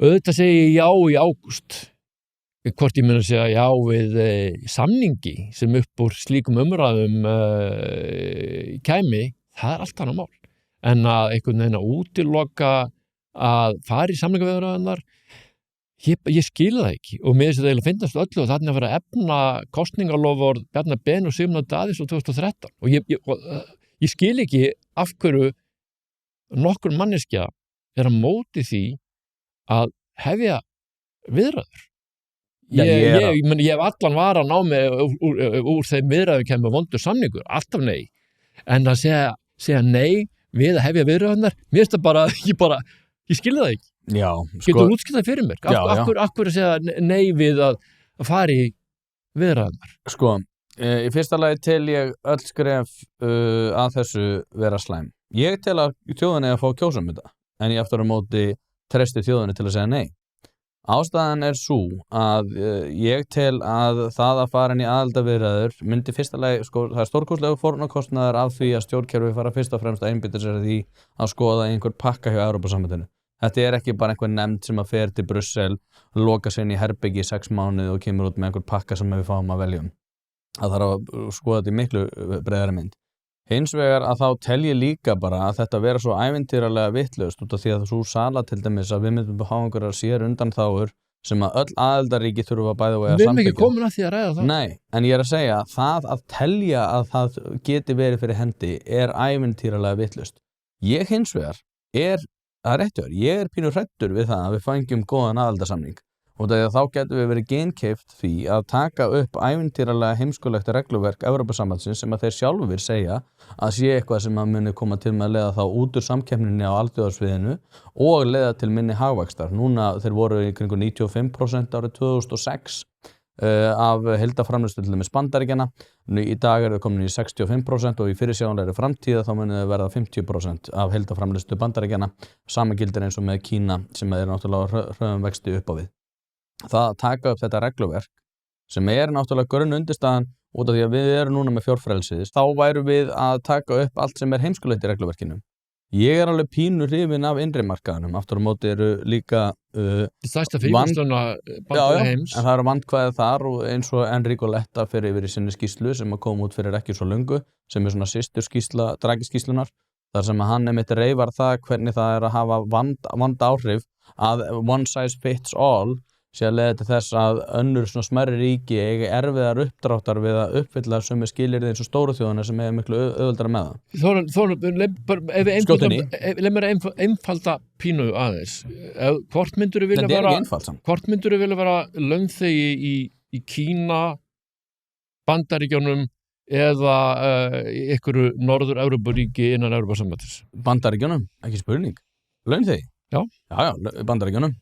auðvitað segi ég já í ágúst, hvort ég mun að segja já við samningi sem upp úr slíkum umræðum kæmi, það allt annað mál, en að einhvern veginn að útiloka að fara í samningaviðræðurnar, ég skil það ekki og mér finnst það finnast öllu og þarna að vera að efna kosningaloforð Bjarna Ben og Sigmund Davíðs á 2013 og ég skil ekki af hverju nokkur manneskja að móti því að hefja viðræður. Ég hef allan varan á mig úr þeim viðræðum kemur vondur samningur, alltaf nei, en að segja nei við að hefja viðræðurnar, mér finnst það bara, ég skil það ekki. Já, getur útskilt það fyrir mér akkur að segja nei við að fara í viðræðurnar. Sko, í fyrsta lagi tel ég öll skref að þessu vera slæm. Ég tel að þjóðinni að fá að kjósa þetta, en ég aftur á móti treysti þjóðinni til að segja nei. Ástæðan sú að ég tel að það að fara inn í aðildarviðræður myndi fyrsta lagi, sko, það stórkostlegur fórnarkostnaður af því að stjórnkerfi fara fyrst og fremst að einbeita sér að því að skoða einhver pakka hjá Evrópusambandinu. Þetta ekki bara einhver nefnd sem að fer til Brussel, loka sig inn í herbyggi í 6 mánuði og kemur út með einhver pakka sem við fáum að velja Það þarf að skoða þetta í miklu breiðari mynd. Hins vegar að þá tel ég líka bara að þetta vera svo ævintýralega vitlaust út af því að svo sala til dæmis að við myndum hafa einhverjar sér undanþágur sem að öll aðildarríki þurfa bæði og að samþykkja. Við erum ekki komin að því að ræða það. Nei, en ég að segja það að telja að það geti verið fyrir hendi ævintýralega vitlaust. Ég hins vegar það réttur, ég pínu hræddur við það að við fengjum góðan aðildarsamning og þá getum við verið geinkeypt því að taka upp ævintýralega heimskulegt regluverk Evrópusambandsins sem að þeir sjálfur segja að sé eitthvað sem að muni koma til með að leiða þá út úr samkeppninni á alþjóðasviðinu og leiða til minni hagvaxtar. Núna þeir voru í kringum 95% árið 2006 af heildarframleiðslu til dæmis Bandaríkjanna. Í dag þeir komin í 65% og í fyrirsjáanlegri framtíð þá muni þeir verða 50% af heildarframleiðslu Bandaríkjanna. Sama gildir eins og með Kína sem er náttúrulega hröðum vexti upp á við. Það að taka upp þetta regluverk sem náttúrulega grunn undirstaðan út af því að við erum núna með fjórfrelsið, þá værum við að taka upp allt sem heimskulegt í regluverkinu. Ég alveg pínu hrifinn af innri markaðunum, aftur á móti eru líka stærsta fríverslunarbandalag heims. En það eru vandkvæði þar og eins og Enrico Letta fer yfir í sinni skýrslu sem að koma út fyrir ekki svo löngu, sem svona systur skýrsla, dragiskýrslunar, þar sem að hann einmitt reifar það hvernig það að hafa vand áhrif að one size fits all sé að leiða til þess að önnur svona smærri ríki eiga erfiðar uppdráttar við að uppfylla sömu skilyrði eins og stóru þjóðina sem miklu auðveldara með það. Leif mér einfalda pínu aðeins. Hvort myndur þú vilja vera launþegi í Kína, Bandaríkjunum eða einhverju Norður-Evrópuríki innan Evrópusambandsins? Bandaríkjunum, ekki spurning. Launþegi? Já, Bandaríkjunum.